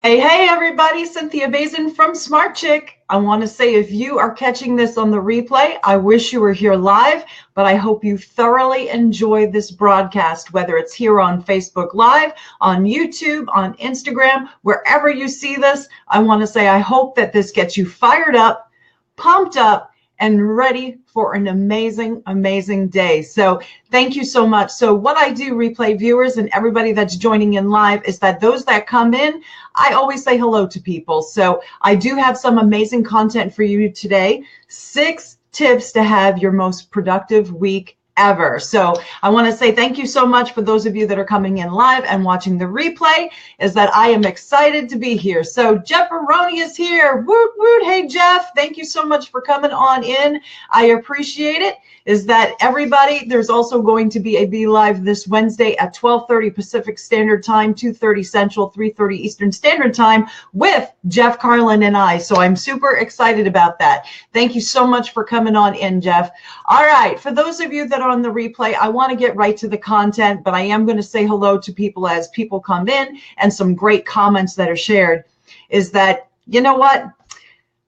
Hey, everybody, Cynthia Bazin from Smart Chick. I want to say if you are catching this on the replay, I wish you were here live, but I hope you thoroughly enjoy this broadcast, whether it's here on Facebook Live, on YouTube, on Instagram, wherever you see this. I want to say I hope that this gets you fired up, pumped up, and ready for an amazing, amazing day. So thank you so much. So what I do, replay viewers and everybody that's joining in live, is that those that come in, I always say hello to people. So I do have some amazing content for you today. 6 tips to have your most productive week ever. So I want to say thank you so much for those of you that are coming in live and watching the replay, is that I am excited to be here. So Jeff Aroni is here. Woot, woot. Hey, Jeff, thank you so much for coming on in. I appreciate it. Is that everybody, there's also going to be a BeLive this Wednesday at 12:30 Pacific Standard Time, 2:30 Central, 3:30 Eastern Standard Time with Jeff Carlin and I. So I'm super excited about that. Thank you so much for coming on in, Jeff. All right, for those of you that are on the replay, I want to get right to the content, but I am going to say hello to people as people come in, and some great comments that are shared. Is that, you know what?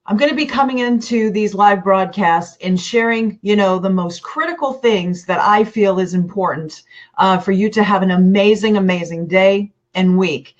I'm going to be coming into these live broadcasts and sharing, the most critical things that I feel is important for you to have an amazing, amazing day and week.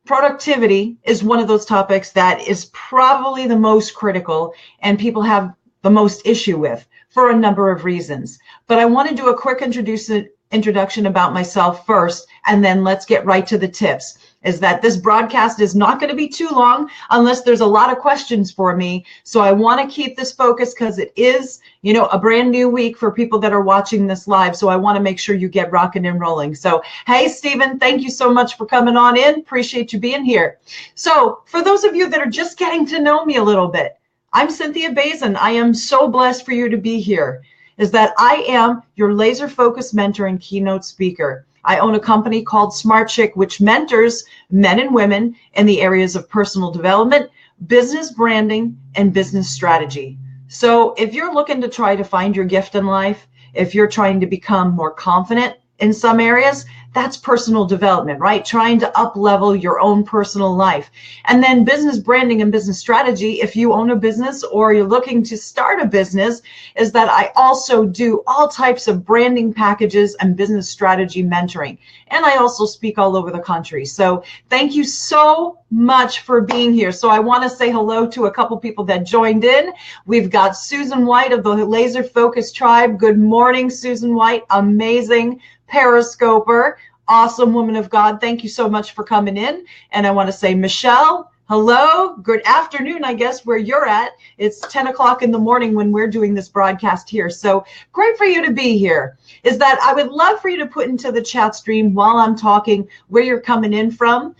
Productivity is one of those topics that is probably the most critical and people have the most issue with for a number of reasons. But I want to do a quick introduction about myself first, and then let's get right to the tips. Is that this broadcast is not going to be too long unless there's a lot of questions for me. So I want to keep this focused because it is, a brand new week for people that are watching this live. So I want to make sure you get rocking and rolling. So, hey, Stephen, thank you so much for coming on in. Appreciate you being here. So for those of you that are just getting to know me a little bit, I'm Cynthia Bazin. I am so blessed for you to be here. Is that I am your laser focused mentor and keynote speaker. I own a company called Smart Chick, which mentors men and women in the areas of personal development, business branding, and business strategy. So if you're looking to try to find your gift in life, if you're trying to become more confident in some areas, that's personal development, right? Trying to up-level your own personal life. And then business branding and business strategy, if you own a business or you're looking to start a business, is that I also do all types of branding packages and business strategy mentoring. And I also speak all over the country. So thank you so much for being here. So I want to say hello to a couple people that joined in. We've got Susan White of the Laser Focus Tribe. Good morning, Susan White. Amazing Periscoper, awesome woman of God. Thank you so much for coming in. And I want to say, Michelle, hello. Good afternoon, I guess, where you're at. It's 10 o'clock in the morning when we're doing this broadcast here. So great for you to be here. Is that I would love for you to put into the chat stream while I'm talking where you're coming in from,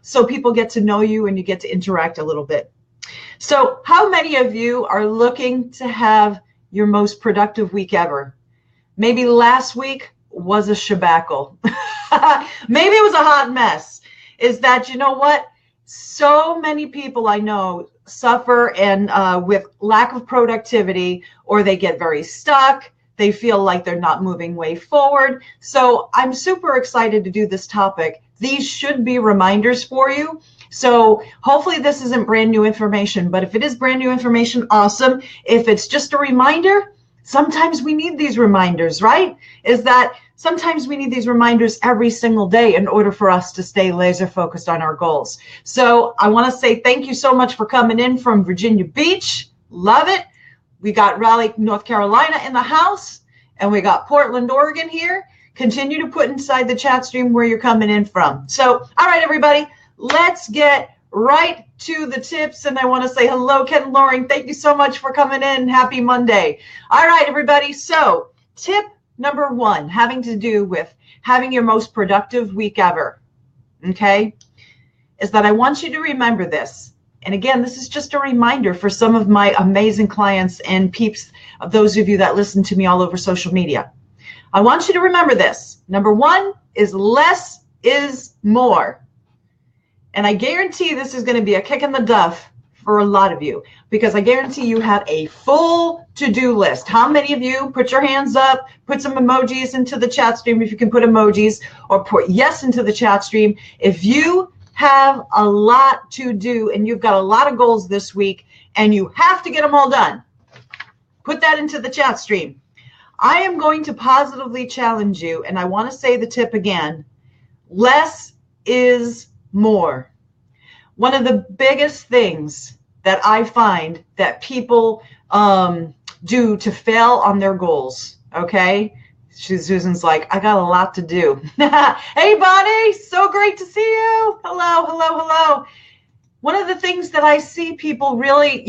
so people get to know you and you get to interact a little bit. So how many of you are looking to have your most productive week ever? Maybe last week was a shebackle. Maybe it was a hot mess. Is that, you know what? So many people I know suffer and with lack of productivity, or they get very stuck. They feel like they're not moving way forward. So I'm super excited to do this topic. These should be reminders for you. So hopefully this isn't brand new information, but if it is brand new information, awesome. If it's just a reminder, sometimes we need these reminders, right? Is that sometimes we need these reminders every single day in order for us to stay laser focused on our goals. So I want to say thank you so much for coming in from Virginia Beach. Love it. We got Raleigh, North Carolina in the house, and we got Portland, Oregon here. Continue to put inside the chat stream where you're coming in from. So, all right, everybody, let's get right to the tips. And I want to say hello, Ken Loring. Thank you so much for coming in. Happy Monday. All right, everybody. So tip number 1, having to do with having your most productive week ever, okay, is that I want you to remember this. And again, this is just a reminder for some of my amazing clients and peeps, of those of you that listen to me all over social media. I want you to remember this. Number 1 is less is more. And I guarantee this is going to be a kick in the duff for a lot of you, because I guarantee you have a full to-do list. How many of you, put your hands up, put some emojis into the chat stream if you can put emojis, or put yes into the chat stream if you have a lot to do and you've got a lot of goals this week and you have to get them all done, put that into the chat stream. I am going to positively challenge you, and I want to say the tip again. Less is more. One of the biggest things that I find that people do to fail on their goals, okay? Susan's like, I got a lot to do. Hey, Bonnie, so great to see you. Hello, hello, hello. One of the things that I see people really,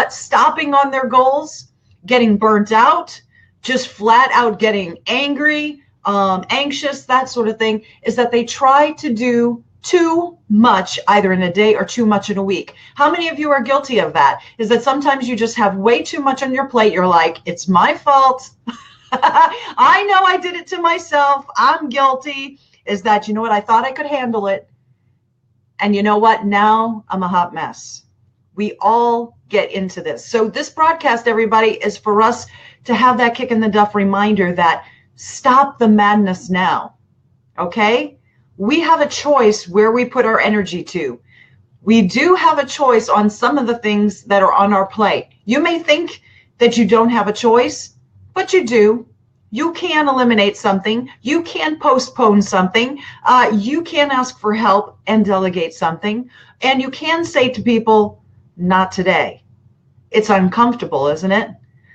stopping on their goals, getting burnt out, just flat out getting angry, anxious, that sort of thing, is that they try to do too much either in a day or too much in a week. How many of you are guilty of that? Is that sometimes you just have way too much on your plate. You're like, it's my fault. I know I did it to myself. I'm guilty. Is that, you know what? I thought I could handle it. And you know what? Now I'm a hot mess. We all get into this. So this broadcast, everybody, is for us to have that kick in the duff reminder that stop the madness now. Okay? We have a choice where we put our energy to. We do have a choice on some of the things that are on our plate. You may think that you don't have a choice, but you do. You can eliminate something. You can postpone something. You can ask for help and delegate something. And you can say to people, not today. It's uncomfortable, isn't it?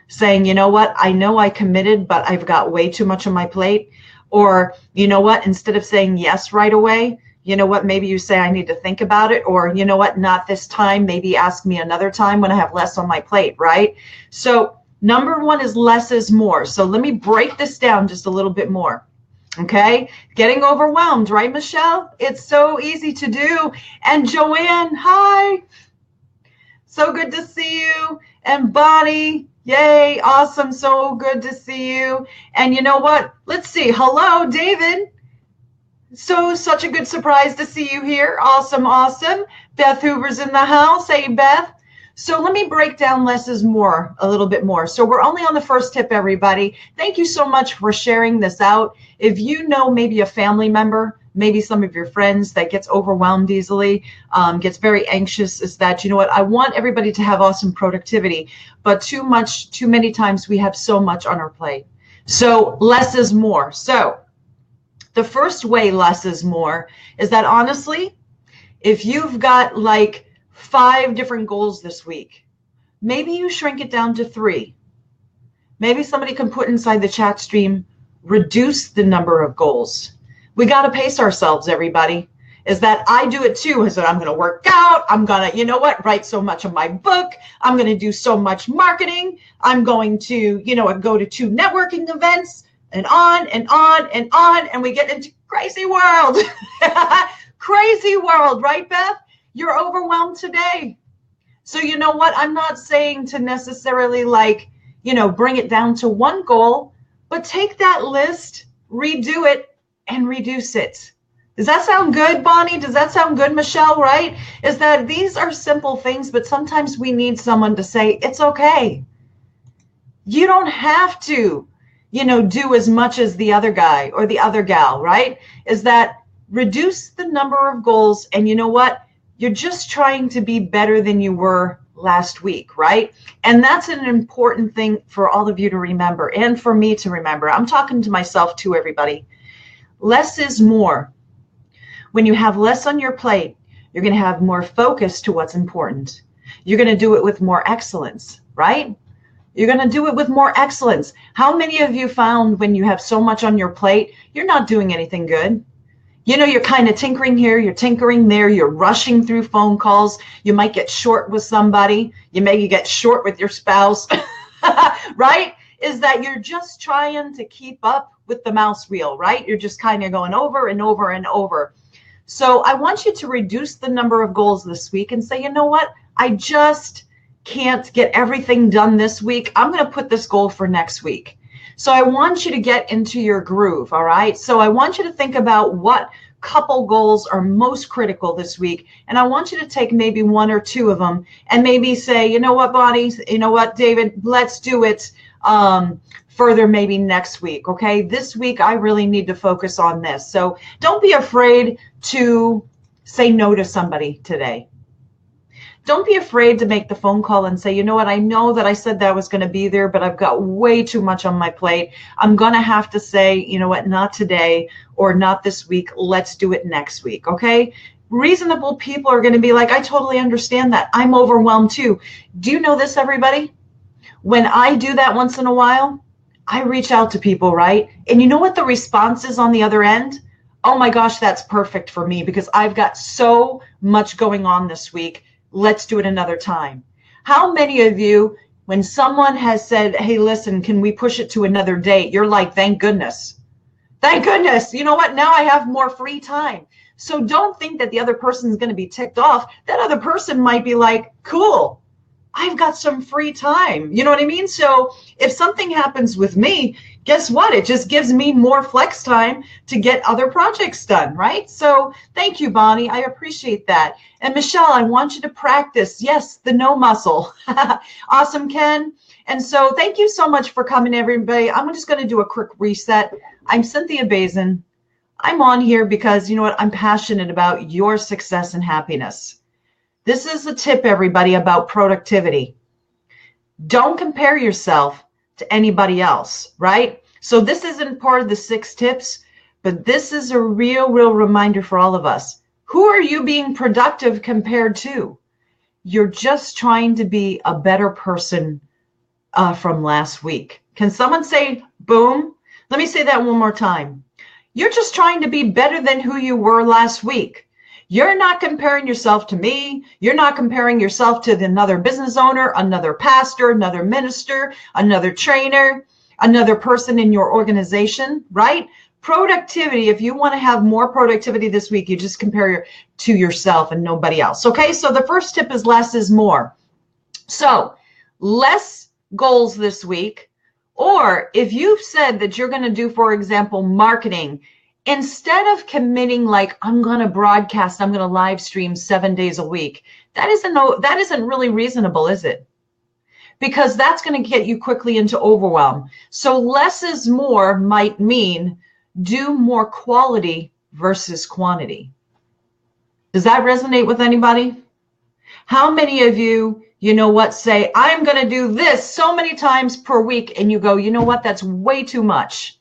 Saying, you know what, I know I committed, but I've got way too much on my plate. Or, you know what, instead of saying yes right away, you know what, maybe you say I need to think about it. Or, you know what, not this time, maybe ask me another time when I have less on my plate, right? So number one is less is more. So let me break this down just a little bit more. Okay, getting overwhelmed, right, Michelle? It's so easy to do. And Joanne, hi. So good to see you. And Bonnie, yay, awesome. So good to see you. And you know what? Let's see. Hello, David. Such a good surprise to see you here. Awesome, awesome. Beth Hoover's in the house. Hey, Beth. So let me break down less is more a little bit more. So we're only on the first tip, everybody. Thank you so much for sharing this out. If you know maybe a family member, maybe some of your friends that gets overwhelmed easily, gets very anxious, is that, you know what, I want everybody to have awesome productivity, but too many times we have so much on our plate. So less is more. So the first way less is more is that, honestly, if you've got like 5 different goals this week, maybe you shrink it down to 3. Maybe somebody can put inside the chat stream, reduce the number of goals. We got to pace ourselves, everybody. Is that I do it too. Is that I'm going to work out. I'm going to, you know what, write so much of my book. I'm going to do so much marketing. I'm going to, go to 2 networking events and on and on and on. And we get into crazy world. Crazy world, right, Beth? You're overwhelmed today. So you know what? I'm not saying to necessarily bring it down to one goal, but take that list, redo it, and reduce it. Does that sound good, Bonnie? Does that sound good, Michelle, right? Is that these are simple things, but sometimes we need someone to say, it's okay. You don't have to, do as much as the other guy or the other gal, right? Is that reduce the number of goals, and you know what? You're just trying to be better than you were last week, right? And that's an important thing for all of you to remember and for me to remember. I'm talking to myself too, everybody. Less is more. When you have less on your plate, you're going to have more focus to what's important. You're going to do it with more excellence, right? You're going to do it with more excellence. How many of you found when you have so much on your plate, you're not doing anything good? You're kind of tinkering here, you're tinkering there, you're rushing through phone calls. You might get short with somebody. You may get short with your spouse, right? Is that you're just trying to keep up with the mouse wheel, right? You're just kind of going over and over and over. So I want you to reduce the number of goals this week and say, you know what? I just can't get everything done this week. I'm going to put this goal for next week. So I want you to get into your groove, all right? So I want you to think about what couple goals are most critical this week. And I want you to take maybe 1 or 2 of them and maybe say, you know what, Bonnie, you know what, David, let's do it further maybe next week, okay? This week, I really need to focus on this. So don't be afraid to say no to somebody today. Don't be afraid to make the phone call and say, you know what, I know that I said that I was going to be there, but I've got way too much on my plate. I'm going to have to say, you know what, not today or not this week. Let's do it next week. Okay. Reasonable people are going to be like, I totally understand that. I'm overwhelmed too. Do you know this, everybody? When I do that once in a while, I reach out to people, right? And you know what the response is on the other end? Oh my gosh, that's perfect for me because I've got so much going on this week. Let's do it another time. How many of you, when someone has said, hey, listen, can we push it to another date? You're like, thank goodness. Thank goodness. You know what? Now I have more free time. So don't think that the other person is going to be ticked off. That other person might be like, cool, I've got some free time. You know what I mean? So if something happens with me, guess what? It just gives me more flex time to get other projects done, right? So thank you, Bonnie. I appreciate that. And Michelle, I want you to practice. Yes, the no muscle. Awesome, Ken. And so thank you so much for coming, everybody. I'm just going to do a quick reset. I'm Cynthia Bazin. I'm on here because, you know what, I'm passionate about your success and happiness. This is a tip, everybody, about productivity. Don't compare yourself to anybody else, right? So this isn't part of the 6 tips, but this is a real reminder for all of us. Who are you being productive compared to? You're just trying to be a better person from last week. Can someone say boom? Let me say that one more time. You're just trying to be better than who you were last week. You're not comparing yourself to me. You're not comparing yourself to another business owner, another pastor, another minister, another trainer, another person in your organization, right? Productivity, if you want to have more productivity this week, you just compare to yourself and nobody else. Okay, so the first tip is less is more. So less goals this week, or if you've said that you're going to do, for example, marketing, instead of committing like, I'm going to broadcast, I'm going to live stream 7 days a week, that isn't really reasonable, is it? Because that's going to get you quickly into overwhelm. So less is more might mean do more quality versus quantity. Does that resonate with anybody? How many of you, you know what, say, I'm going to do this so many times per week, and you go, you know what, that's way too much.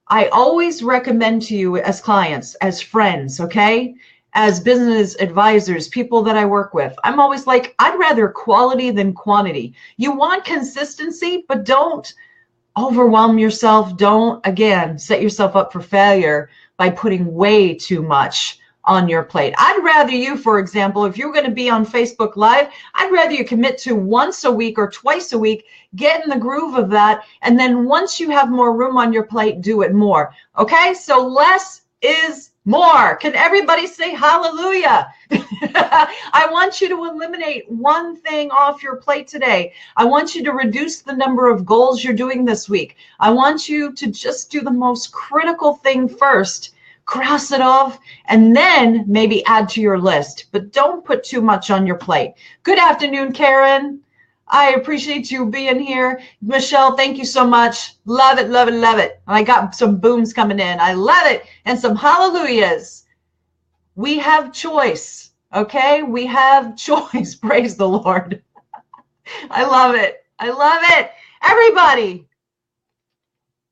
I always recommend to you as clients, as friends, okay, as business advisors, people that I work with, I'm always like, I'd rather quality than quantity. You want consistency, but don't overwhelm yourself. Don't, again, set yourself up for failure by putting way too much on your plate. I'd rather you, for example, if you're going to be on Facebook Live, I'd rather you commit to once a week or twice a week, get in the groove of that, and then once you have more room on your plate, do it more. Okay, so less is more. Can everybody say hallelujah? I want you to eliminate one thing off your plate today. I want you to reduce the number of goals you're doing this week. I want you to just do the most critical thing first, cross it off, and then maybe add to your list. But don't put too much on your plate. Good afternoon, Karen. I appreciate you being here. Michelle, thank you so much. Love it, love it, love it. And I got some booms coming in. I love it. And some hallelujahs. We have choice, okay? We have choice. Praise the Lord. I love it. I love it. Everybody,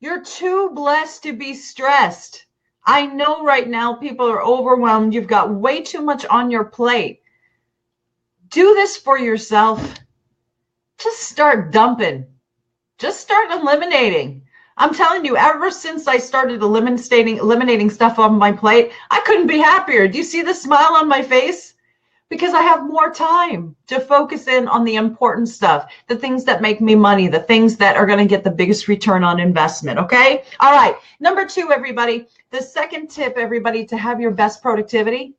you're too blessed to be stressed. I know right now people are overwhelmed. You've got way too much on your plate. Do this for yourself. Just start dumping. Just start eliminating. I'm telling you, ever since I started eliminating stuff on my plate, I couldn't be happier. Do you see the smile on my face? Because I have more time to focus in on the important stuff, the things that make me money, the things that are going to get the biggest return on investment, okay? All right, number 2, everybody. The second tip, everybody, to have your best productivity.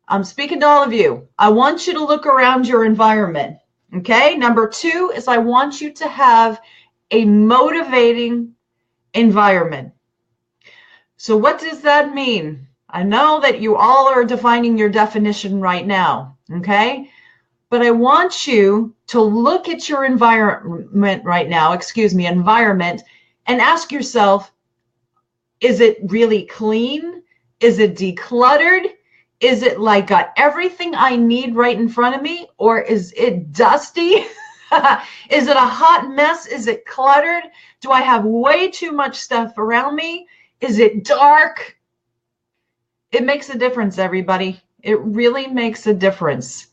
I'm speaking to all of you. I want you to look around your environment, okay? Number 2 is I want you to have a motivating environment. So what does that mean? I know that you all are defining your definition right now, okay? But I want you to look at your environment right now, environment, and ask yourself, is it really clean? Is it decluttered? Is it like got everything I need right in front of me, or is it dusty? Is it a hot mess? Is it cluttered? Do I have way too much stuff around me? Is it dark? It makes a difference, everybody. It really makes a difference,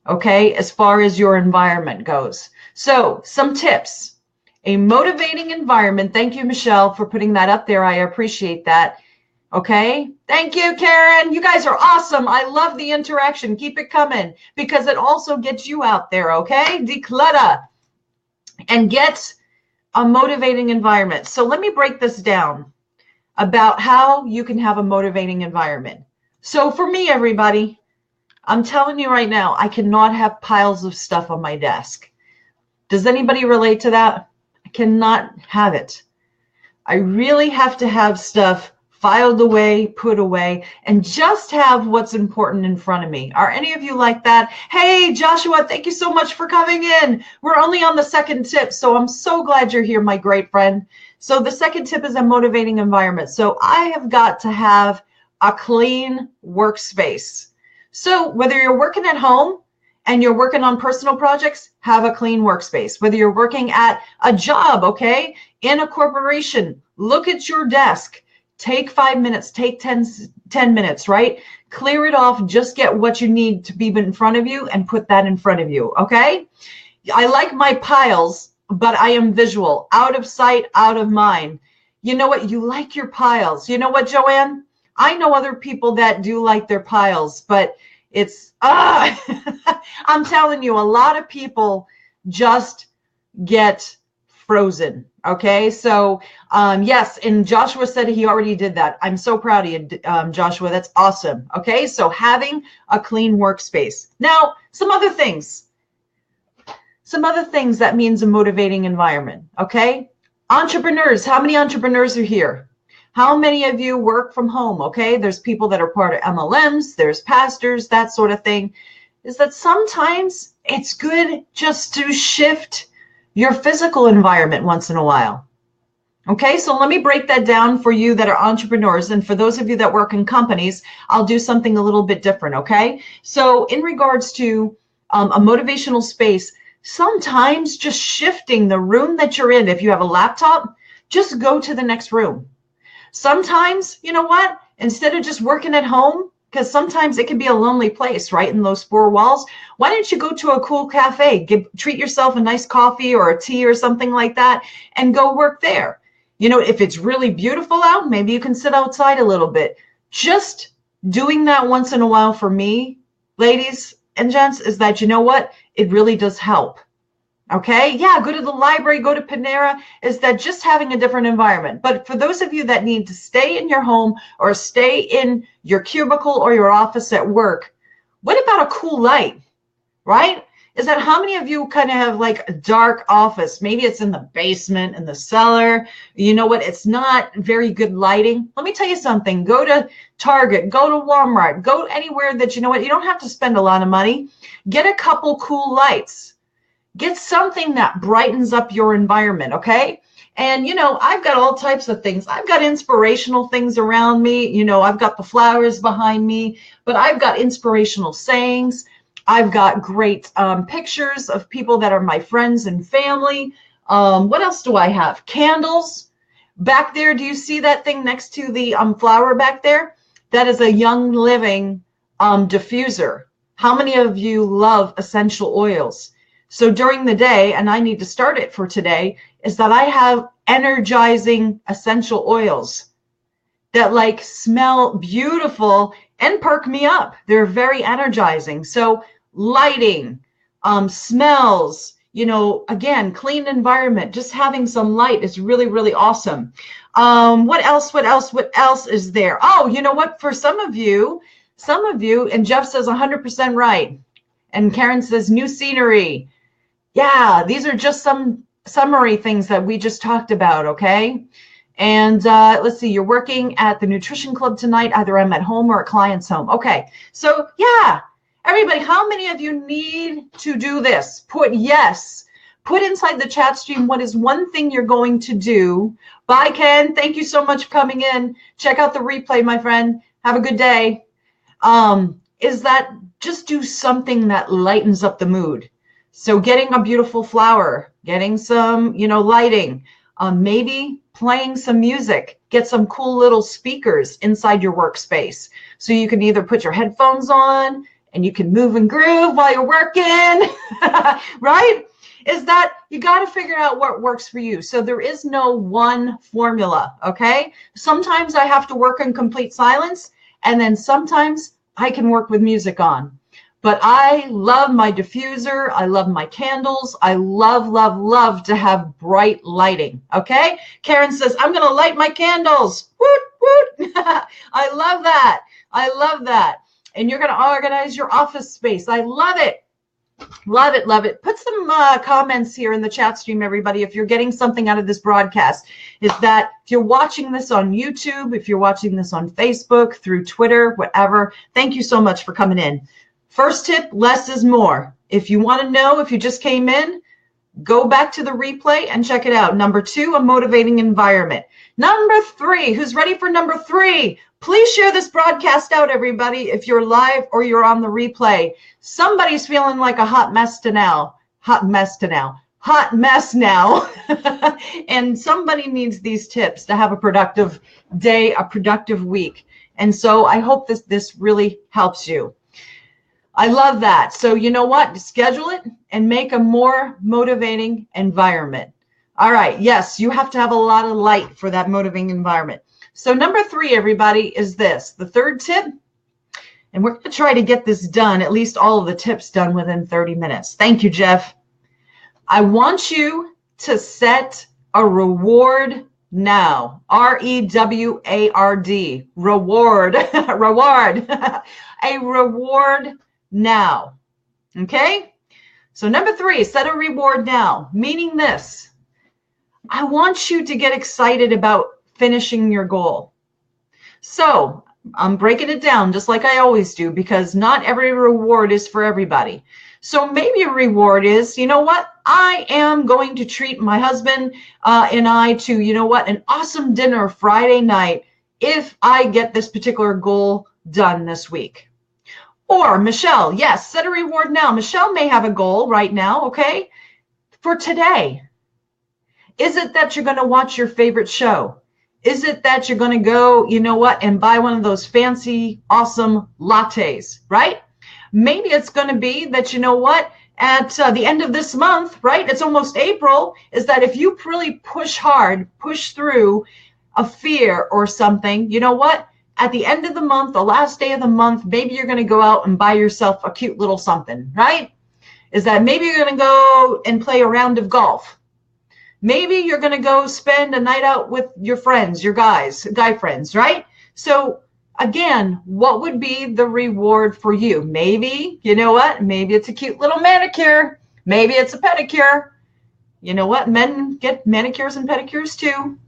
okay, as far as your environment goes. So some tips. A motivating environment. Thank you, Michelle, for putting that up there. I appreciate that. Okay. Thank you, Karen. You guys are awesome. I love the interaction. Keep it coming because it also gets you out there. Okay. Declutter and get a motivating environment. So let me break this down about how you can have a motivating environment. So for me, everybody, I'm telling you right now, I cannot have piles of stuff on my desk. Does anybody relate to that? I cannot have it. I really have to have stuff filed away, put away, and just have what's important in front of me. Are any of you like that? Hey, Joshua, thank you so much for coming in. We're only on the second tip, so I'm so glad you're here, my great friend. So the second tip is a motivating environment. So I have got to have a clean workspace. So whether you're working at home and you're working on personal projects, have a clean workspace. Whether you're working at a job, okay, in a corporation, look at your desk. Take 5 minutes, take 10 minutes, right? Clear it off, just get what you need to be in front of you and put that in front of you, okay? I like my piles, but I am visual, out of sight, out of mind. You know what? You like your piles. You know what, Joanne? I know other people that do like their piles, but it's, I'm telling you, a lot of people just get frozen. Okay, so yes, and Joshua said he already did that. I'm so proud of you, Joshua. That's awesome. Okay, so having a clean workspace. Now, some other things that means a motivating environment. Okay, entrepreneurs. How many entrepreneurs are here? How many of you work from home? Okay, there's people that are part of MLMs. There's pastors, that sort of thing. Is that sometimes it's good just to shift your physical environment once in a while. Okay, so let me break that down for you that are entrepreneurs. And for those of you that work in companies, I'll do something a little bit different, okay? So in regards to a motivational space, sometimes just shifting the room that you're in, if you have a laptop, just go to the next room. Sometimes, you know what? Instead of just working at home, because sometimes it can be a lonely place, right, in those four walls. Why don't you go to a cool cafe, treat yourself a nice coffee or a tea or something like that, and go work there? You know, if it's really beautiful out, maybe you can sit outside a little bit. Just doing that once in a while for me, ladies and gents, is that, you know what? It really does help. Okay, yeah, go to the library, go to Panera, is that just having a different environment. But for those of you that need to stay in your home or stay in your cubicle or your office at work, what about a cool light, right? Is that how many of you kind of have like a dark office? Maybe it's in the basement, in the cellar. You know what? It's not very good lighting. Let me tell you something. Go to Target, go to Walmart, go anywhere that, you know what? You don't have to spend a lot of money. Get a couple cool lights. Get something that brightens up your environment, okay? And, you know, I've got all types of things. I've got inspirational things around me. You know, I've got the flowers behind me, but I've got inspirational sayings. I've got great pictures of people that are my friends and family. What else do I have? Candles. Back there, do you see that thing next to the flower back there? That is a Young Living diffuser. How many of you love essential oils? So during the day, and I need to start it for today, is that I have energizing essential oils that like smell beautiful and perk me up. They're very energizing. So lighting, smells, you know, again, clean environment, just having some light is really, really awesome. What else is there? Oh, you know what? For some of you, and Jeff says 100% right. And Karen says new scenery. Yeah, these are just some summary things that we just talked about, okay? And let's see, you're working at the nutrition club tonight. Either I'm at home or a client's home. Okay, so yeah, everybody, how many of you need to do this? Put yes. Put inside the chat stream what is one thing you're going to do. Bye, Ken. Thank you so much for coming in. Check out the replay, my friend. Have a good day. is that just do something that lightens up the mood. So getting a beautiful flower, getting some, lighting, maybe playing some music, get some cool little speakers inside your workspace. So you can either put your headphones on and you can move and groove while you're working, right? Is that you got to figure out what works for you. So there is no one formula, okay? Sometimes I have to work in complete silence, and then sometimes I can work with music on. But I love my diffuser. I love my candles. I love, love, love to have bright lighting. Okay. Karen says, I'm going to light my candles. Woot, woot. I love that. I love that. And you're going to organize your office space. I love it. Love it. Love it. Put some comments here in the chat stream, everybody. If you're getting something out of this broadcast, is that if you're watching this on YouTube, if you're watching this on Facebook, through Twitter, whatever, thank you so much for coming in. First tip, less is more. If you want to know, if you just came in, go back to the replay and check it out. Number 2, a motivating environment. Number 3, who's ready for number 3? Please share this broadcast out, everybody, if you're live or you're on the replay. Somebody's feeling like a hot mess now. And somebody needs these tips to have a productive day, a productive week. And so I hope this really helps you. I love that. So you know what? Schedule it and make a more motivating environment. All right. Yes, you have to have a lot of light for that motivating environment. So number 3, everybody, is this. The third tip, and we're going to try to get this done, at least all of the tips done within 30 minutes. Thank you, Jeff. I want you to set a reward now. REWARD. Reward. Reward. A reward now. Okay? So number 3, set a reward now, meaning this. I want you to get excited about finishing your goal. So I'm breaking it down just like I always do, because not every reward is for everybody. So maybe a reward is, you know what? I am going to treat my husband and I to, you know what, an awesome dinner Friday night if I get this particular goal done this week. Or Michelle, yes, set a reward now. Michelle may have a goal right now, okay, for today. Is it that you're going to watch your favorite show? Is it that you're going to go, you know what, and buy one of those fancy, awesome lattes, right? Maybe it's going to be that, you know what, at the end of this month, right, it's almost April, is that if you really push hard, push through a fear or something, you know what, at the end of the month, the last day of the month, maybe you're going to go out and buy yourself a cute little something, right? Is that maybe you're going to go and play a round of golf. Maybe you're going to go spend a night out with your friends, your guy friends, right? So again, what would be the reward for you? Maybe, you know what? Maybe it's a cute little manicure. Maybe it's a pedicure. You know what? Men get manicures and pedicures too.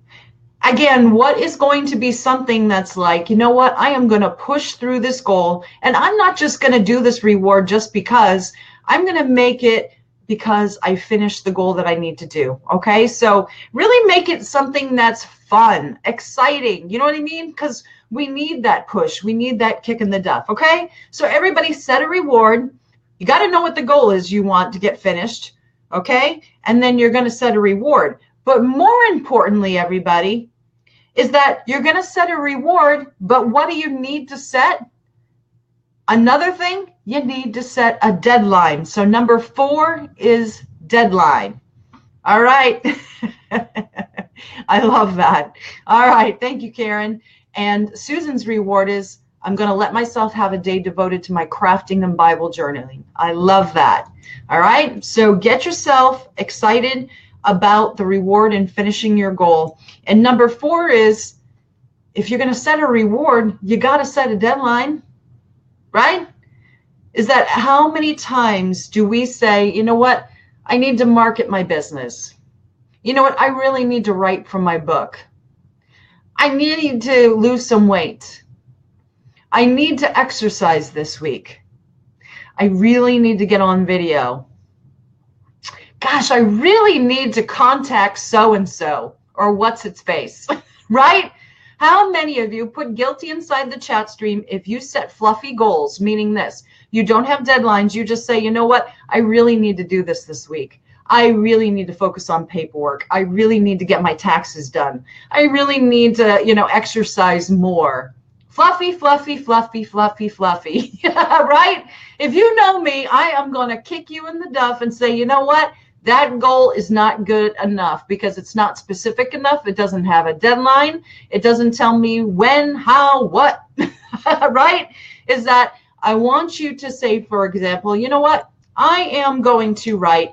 Again, what is going to be something that's like, you know what, I am going to push through this goal, and I'm not just going to do this reward just because. I'm going to make it because I finished the goal that I need to do. Okay, so really make it something that's fun, exciting. You know what I mean? Because we need that push. We need that kick in the duff. Okay, so everybody set a reward. You got to know what the goal is you want to get finished. Okay, and then you're going to set a reward. But more importantly, everybody, is that you're going to set a reward, but what do you need to set? Another thing, you need to set a deadline. So number 4 is deadline. All right. I love that. All right. Thank you, Karen. And Susan's reward is, I'm going to let myself have a day devoted to my crafting and Bible journaling. I love that. All right. So get yourself excited about the reward and finishing your goal. And number 4 is, if you're going to set a reward, you got to set a deadline, right? Is that how many times do we say, you know what, I need to market my business. You know what, I really need to write from my book. I need to lose some weight. I need to exercise this week. I really need to get on video. Gosh, I really need to contact so-and-so or what's its face, right? How many of you put guilty inside the chat stream if you set fluffy goals, meaning this, you don't have deadlines, you just say, you know what, I really need to do this week. I really need to focus on paperwork. I really need to get my taxes done. I really need to, exercise more. Fluffy, fluffy, fluffy, fluffy, fluffy, right? If you know me, I am going to kick you in the duff and say, you know what? That goal is not good enough because it's not specific enough. It doesn't have a deadline. It doesn't tell me when, how, what, right? Is that I want you to say, for example, you know what? I am going to write,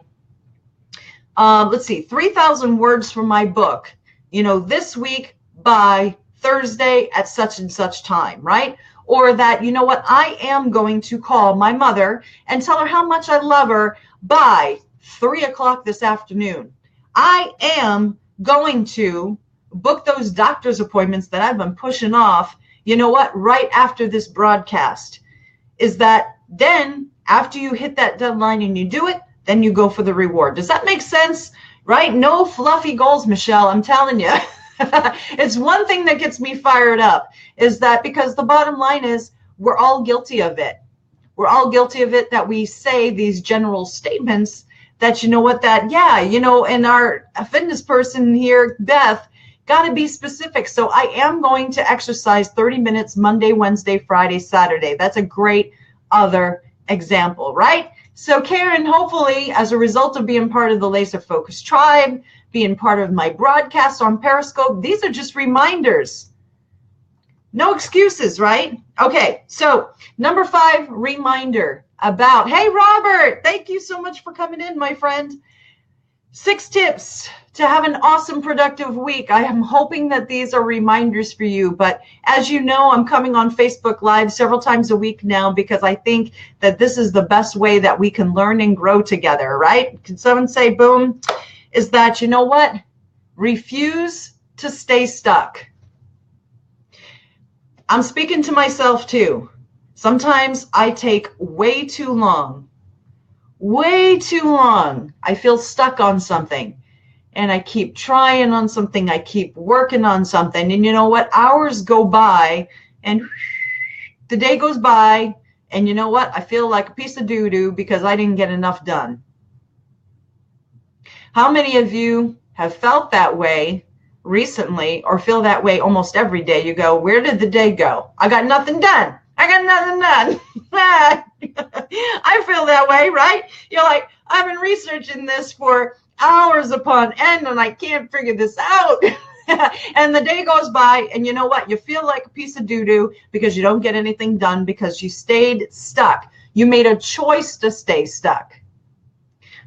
3,000 words from my book, this week by Thursday at such and such time, right? Or that, you know what? I am going to call my mother and tell her how much I love her by 3 o'clock this afternoon. I am going to book those doctor's appointments that I've been pushing off, right after this broadcast. Is that then after you hit that deadline and you do it, then you go for the reward. Does that make sense? Right? No fluffy goals, Michelle, I'm telling you. It's one thing that gets me fired up is that because the bottom line is we're all guilty of it. We're all guilty of it that we say these general statements that, and our fitness person here, Beth, got to be specific. So I am going to exercise 30 minutes Monday, Wednesday, Friday, Saturday. That's a great other example, right? So Karen, hopefully, as a result of being part of the Laser Focus Tribe, being part of my broadcast on Periscope, these are just reminders. No excuses, right? Okay, so number 5, reminder about, hey, Robert, thank you so much for coming in, my friend. 6 tips to have an awesome, productive week. I am hoping that these are reminders for you. But as you know, I'm coming on Facebook Live several times a week now because I think that this is the best way that we can learn and grow together, right? Can someone say, boom? Is that, you know what? Refuse to stay stuck. I'm speaking to myself too. Sometimes I take way too long. I feel stuck on something and I keep trying on something. I keep working on something. And you know what? Hours go by and the day goes by. And you know what? I feel like a piece of doo-doo because I didn't get enough done. How many of you have felt that way recently or feel that way almost every day? You go, where did the day go? I got nothing done. I feel that way, right? You're like, I've been researching this for hours upon end and I can't figure this out. And the day goes by and you know what? You feel like a piece of doo-doo because you don't get anything done because you stayed stuck. You made a choice to stay stuck.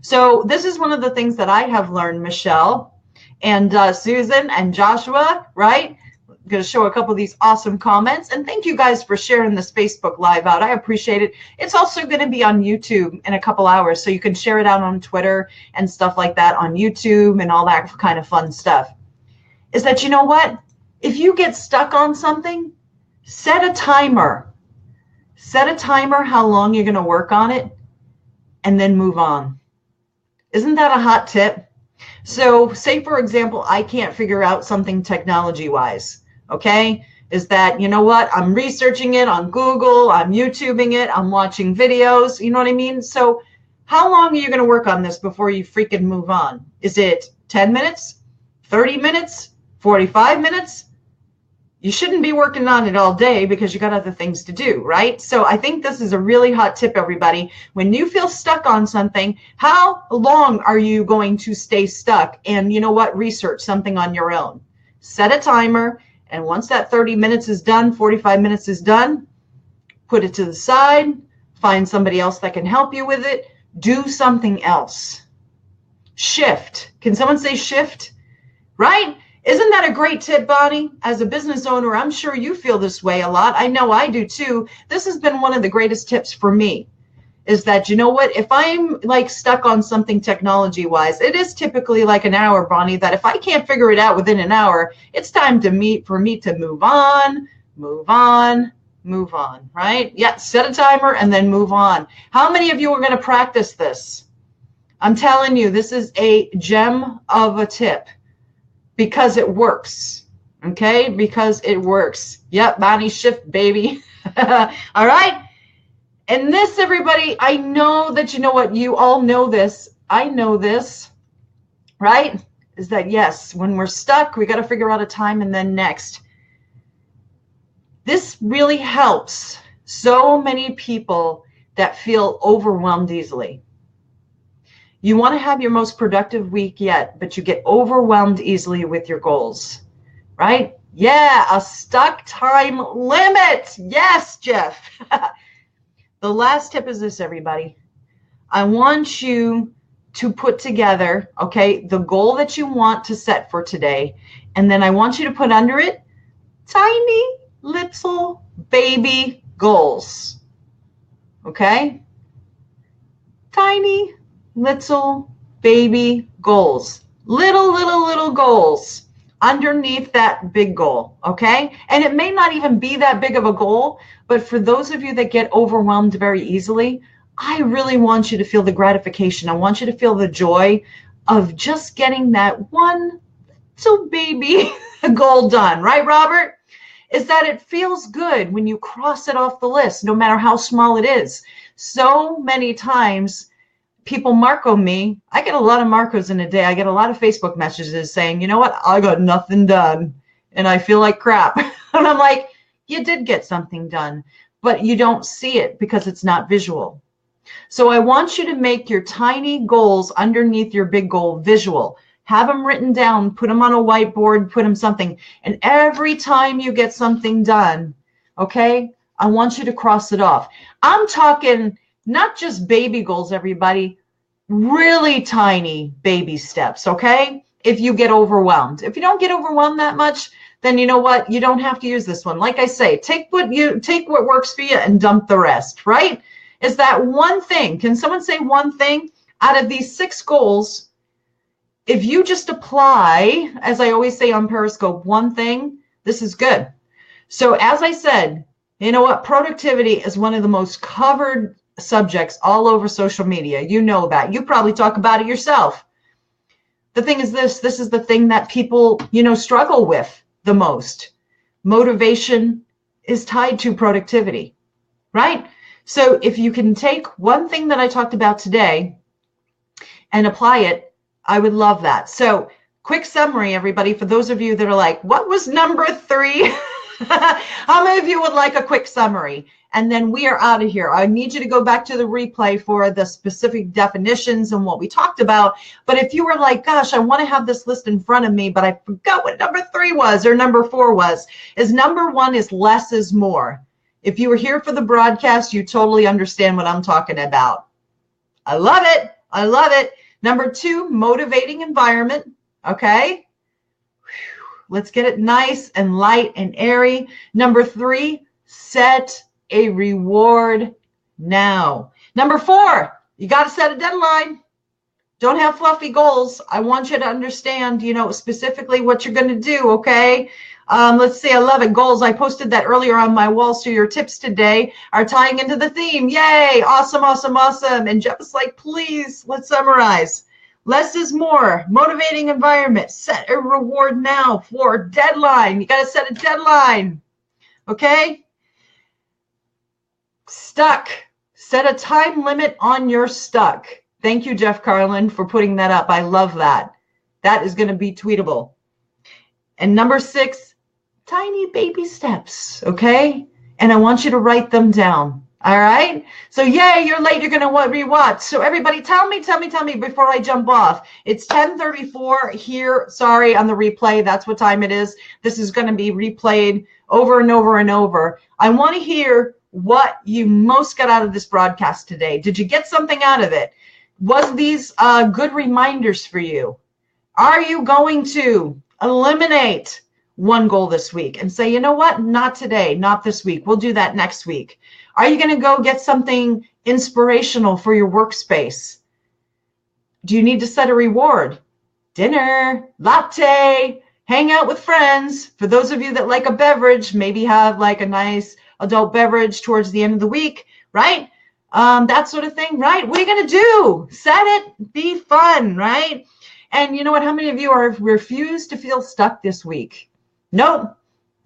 So this is one of the things that I have learned, Michelle and Susan and Joshua, right? I'm going to show a couple of these awesome comments. And thank you guys for sharing this Facebook Live out. I appreciate it. It's also going to be on YouTube in a couple hours. So you can share it out on Twitter and stuff like that on YouTube and all that kind of fun stuff. Is that, you know what? If you get stuck on something, set a timer. Set a timer how long you're going to work on it and then move on. Isn't that a hot tip? So say, for example, I can't figure out something technology-wise, okay? Is that, you know what? I'm researching it on Google, I'm YouTubing it, I'm watching videos, you know what I mean? So how long are you going to work on this before you freaking move on? Is it 10 minutes, 30 minutes, 45 minutes? You shouldn't be working on it all day because you got other things to do, right? So I think this is a really hot tip, everybody. When you feel stuck on something, how long are you going to stay stuck? And you know what? Research something on your own. Set a timer, and once that 30 minutes is done, 45 minutes is done, put it to the side, find somebody else that can help you with it, do something else. Shift. Can someone say shift? Right? Isn't that a great tip, Bonnie? As a business owner, I'm sure you feel this way a lot. I know I do too. This has been one of the greatest tips for me, is that, you know what, if I'm like stuck on something technology-wise, it is typically like an hour, Bonnie, that if I can't figure it out within an hour, it's time for me to move on, right? Yeah, set a timer and then move on. How many of you are going to practice this? I'm telling you, this is a gem of a tip. Because it works. Okay, because it works. Yep, body shift, baby. All right. And this, everybody, I know that you know what, you all know this. I know this, right? Is that yes, when we're stuck, we got to figure out a time and then next. This really helps so many people that feel overwhelmed easily. You want to have your most productive week yet, but you get overwhelmed easily with your goals, right? Yeah, a stuck time limit. Yes, Jeff. The last tip is this, everybody. I want you to put together, okay, the goal that you want to set for today. And then I want you to put under it tiny little baby goals. Okay? Tiny little baby goals. Little goals underneath that big goal. Okay? And it may not even be that big of a goal, but for those of you that get overwhelmed very easily, I really want you to feel the gratification. I want you to feel the joy of just getting that one little baby goal done. Right, Robert? Is that it feels good when you cross it off the list, no matter how small it is. So many times people marco me. I get a lot of marcos in a day. I get a lot of Facebook messages saying, you know what, I got nothing done and I feel like crap. And I'm like, you did get something done, but you don't see it because it's not visual. So I want you to make your tiny goals underneath your big goal visual. Have them written down, put them on a whiteboard, put them something. And every time you get something done, okay, I want you to cross it off. I'm talking not just baby goals, everybody, really tiny baby steps, okay? If you get overwhelmed. If you don't get overwhelmed that much, then you know what? You don't have to use this one. Like I say, take what works for you and dump the rest, right? Is that one thing? Can someone say one thing out of these 6 goals? If you just apply, as I always say on Periscope, one thing, this is good. So as I said, you know what? Productivity is one of the most covered subjects all over social media. You know that. You probably talk about it yourself. The thing is this is the thing that people, struggle with the most. Motivation is tied to productivity, right? So if you can take one thing that I talked about today and apply it, I would love that. So quick summary, everybody, for those of you that are like, what was number 3? How many of you would like a quick summary? And then we are out of here. I need you to go back to the replay for the specific definitions and what we talked about. But if you were like, gosh, I want to have this list in front of me, but I forgot what number 3 was or number 4 was, is number 1 is less is more. If you were here for the broadcast, you totally understand what I'm talking about. I love it. I love it. Number 2, motivating environment. Okay. Let's get it nice and light and airy. Number 3, set a reward now. Number 4, you got to set a deadline. Don't have fluffy goals. I want you to understand, specifically what you're going to do. Okay. Let's see. I love it. Goals. I posted that earlier on my wall. So your tips today are tying into the theme. Yay. Awesome, awesome, awesome. And Jeff is like, please, let's summarize. Less is more. Motivating environment. Set a reward now for deadline. You got to set a deadline. Okay. Stuck. Set a time limit on your stuck. Thank you, Jeff Carlin, for putting that up. I love that. That is going to be tweetable. And number 6, tiny baby steps, okay? And I want you to write them down, all right? So, yay, you're late. You're going to rewatch. So, everybody, tell me before I jump off. It's 10:34 here, sorry, on the replay. That's what time it is. This is going to be replayed over and over and over. I want to hear what you most got out of this broadcast today. Did you get something out of it? Was these good reminders for you? Are you going to eliminate one goal this week and say, you know what? Not today, not this week. We'll do that next week. Are you going to go get something inspirational for your workspace? Do you need to set a reward? Dinner, latte, hang out with friends. For those of you that like a beverage, maybe have like a nice adult beverage towards the end of the week, right? That sort of thing, right? What are you going to do? Set it, be fun, right? And you know what? How many of you are refused to feel stuck this week? Nope.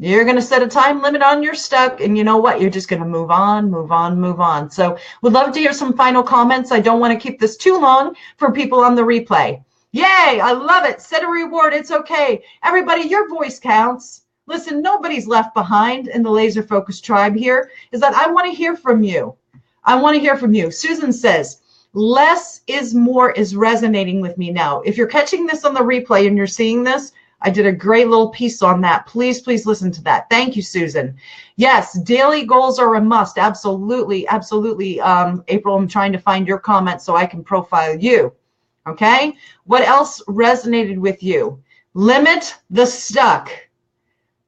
You're going to set a time limit on your stuck, and you know what? You're just going to move on, move on, move on. So would love to hear some final comments. I don't want to keep this too long for people on the replay. Yay, I love it. Set a reward. It's okay. Everybody, your voice counts. Listen, nobody's left behind in the Laser Focus tribe here. Is that I want to hear from you. I want to hear from you. Susan says, less is more is resonating with me now. If you're catching this on the replay and you're seeing this, I did a great little piece on that. Please, please listen to that. Thank you, Susan. Yes, daily goals are a must. Absolutely, absolutely. April, I'm trying to find your comment so I can profile you. Okay. What else resonated with you? Limit the stuck.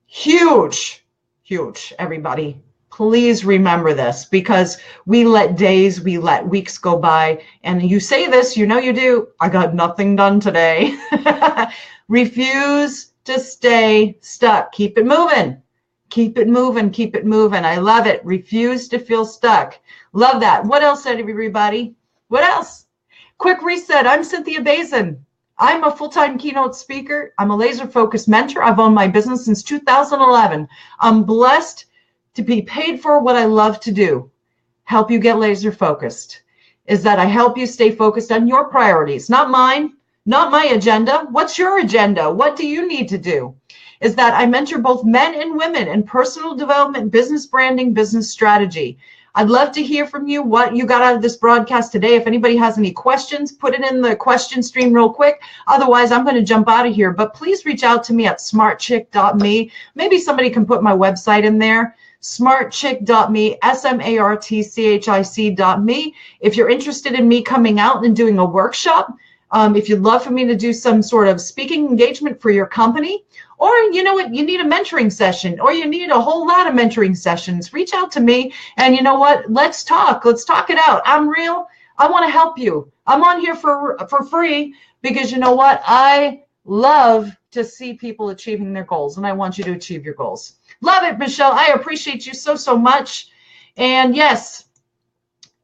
Huge, huge, everybody. Please remember this, because we let days, we let weeks go by, and you say this, you know you do. I got nothing done today. Refuse to stay stuck. Keep it moving. Keep it moving. Keep it moving. I love it. Refuse to feel stuck. Love that. What else, everybody? What else? Quick reset. I'm Cynthia Bazin. I'm a full-time keynote speaker. I'm a laser-focused mentor. I've owned my business since 2011. I'm blessed to be paid for what I love to do. Help you get laser-focused. Is that I help you stay focused on your priorities, not mine. Not my agenda. What's your agenda? What do you need to do? Is that I mentor both men and women in personal development, business branding, business strategy. I'd love to hear from you what you got out of this broadcast today. If anybody has any questions, put it in the question stream real quick. Otherwise, I'm going to jump out of here. But please reach out to me at smartchick.me. Maybe somebody can put my website in there. Smartchick.me, SMARTCHIC.me. If you're interested in me coming out and doing a workshop, if you'd love for me to do some sort of speaking engagement for your company, or you know what, you need a mentoring session, or you need a whole lot of mentoring sessions, reach out to me. And you know what, let's talk it out. I'm real. I want to help you. I'm on here for free, because you know what, I love to see people achieving their goals, and I want you to achieve your goals. Love it, Michelle. I appreciate you so much. And yes,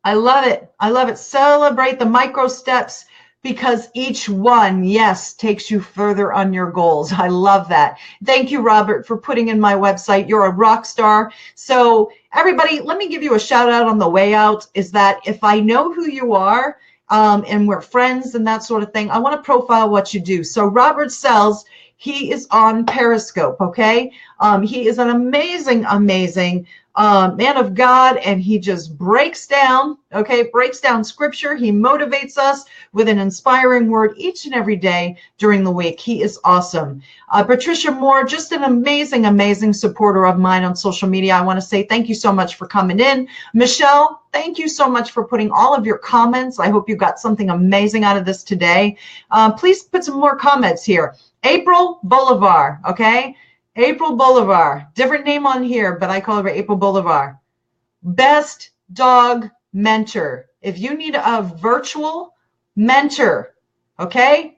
I love it. I love it. Celebrate the micro steps, because each one, yes, takes you further on your goals. I love that. Thank you, Robert, for putting in my website. You're a rock star. So everybody, let me give you a shout out on the way out, is that if I know who you are, and we're friends and that sort of thing, I want to profile what you do. So Robert Sells, he is on Periscope, okay? He is an amazing, amazing man of God, and he just breaks down scripture. He motivates us with an inspiring word each and every day during the week. He is awesome. Patricia Moore, just an amazing, amazing supporter of mine on social media. I want to say thank you so much for coming in. Michelle, thank you so much for putting all of your comments. I hope you got something amazing out of this today. Please put some more comments here. April Bolivar, okay? April Bolivar, different name on here, but I call her April Bolivar. Best dog mentor. If you need a virtual mentor, okay,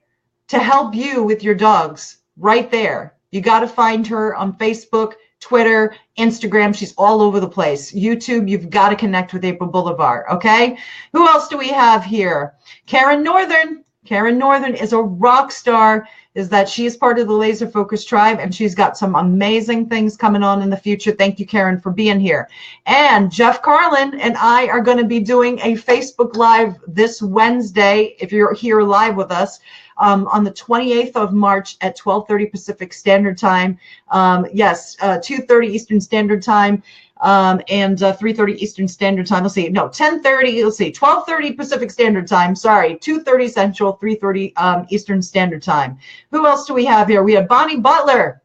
to help you with your dogs, right there. You got to find her on Facebook, Twitter, Instagram. She's all over the place. YouTube, you've got to connect with April Bolivar, okay? Who else do we have here? Karen Northern. Karen Northern is a rock star. Is that she is part of the Laser Focus tribe, and she's got some amazing things coming on in the future. Thank you, Karen, for being here. And Jeff Carlin and I are going to be doing a Facebook Live this Wednesday, if you're here live with us, on the 28th of March at 12:30 Pacific Standard Time. 2:30 Eastern Standard Time. And 3:30 Eastern Standard Time. 12:30 Pacific Standard Time. Sorry, 2:30 Central, 3:30 Eastern Standard Time. Who else do we have here? We have Bonnie Butler.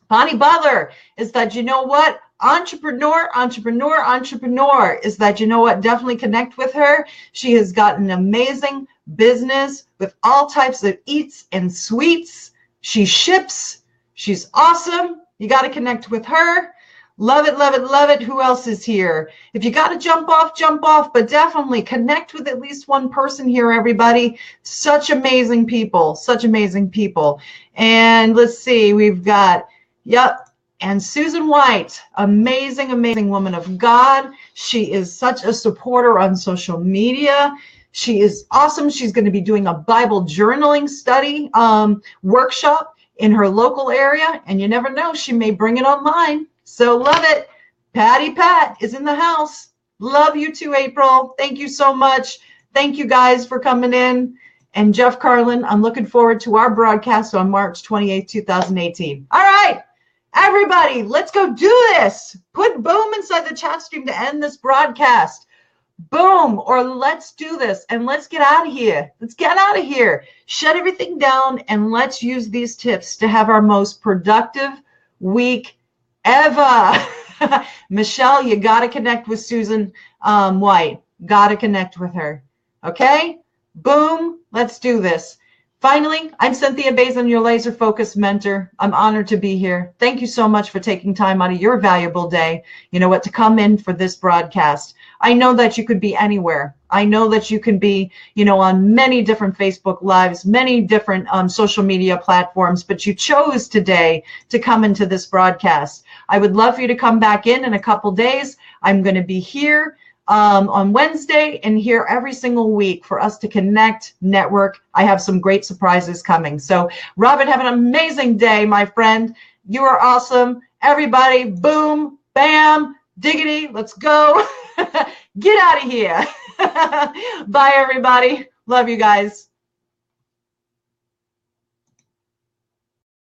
Bonnie Butler is that, you know what? Entrepreneur is that, you know what? Definitely connect with her. She has got an amazing business with all types of eats and sweets. She ships. She's awesome. You got to connect with her. Love it, love it, love it. Who else is here? If you got to jump off, but definitely connect with at least one person here, everybody. Such amazing people, such amazing people. And let's see, we've got, and Susan White, amazing, amazing woman of God. She is such a supporter on social media. She is awesome. She's going to be doing a Bible journaling study workshop in her local area, and you never know, she may bring it online. So love it. Patty Pat is in the house. Love you too, April. Thank you so much. Thank you guys for coming in. And Jeff Carlin, I'm looking forward to our broadcast on March 28th, 2018. All right, everybody, let's go do this. Put boom inside the chat stream to end this broadcast. Boom, or let's do this and let's get out of here. Let's get out of here. Shut everything down and let's use these tips to have our most productive week ever. Michelle, you got to connect with Susan White. Got to connect with her. Okay? Boom. Let's do this. Finally, I'm Cynthia Bazin, your laser focused mentor. I'm honored to be here. Thank you so much for taking time out of your valuable day, you know what, to come in for this broadcast. I know that you could be anywhere. I know that you can be, you know, on many different Facebook Lives, many different social media platforms, but you chose today to come into this broadcast. I would love for you to come back in a couple days. I'm going to be here on Wednesday and here every single week for us to connect, network. I have some great surprises coming. So, Robin, have an amazing day, my friend. You are awesome. Everybody, boom, bam, diggity, let's go. Get out of here. Bye, everybody. Love you guys.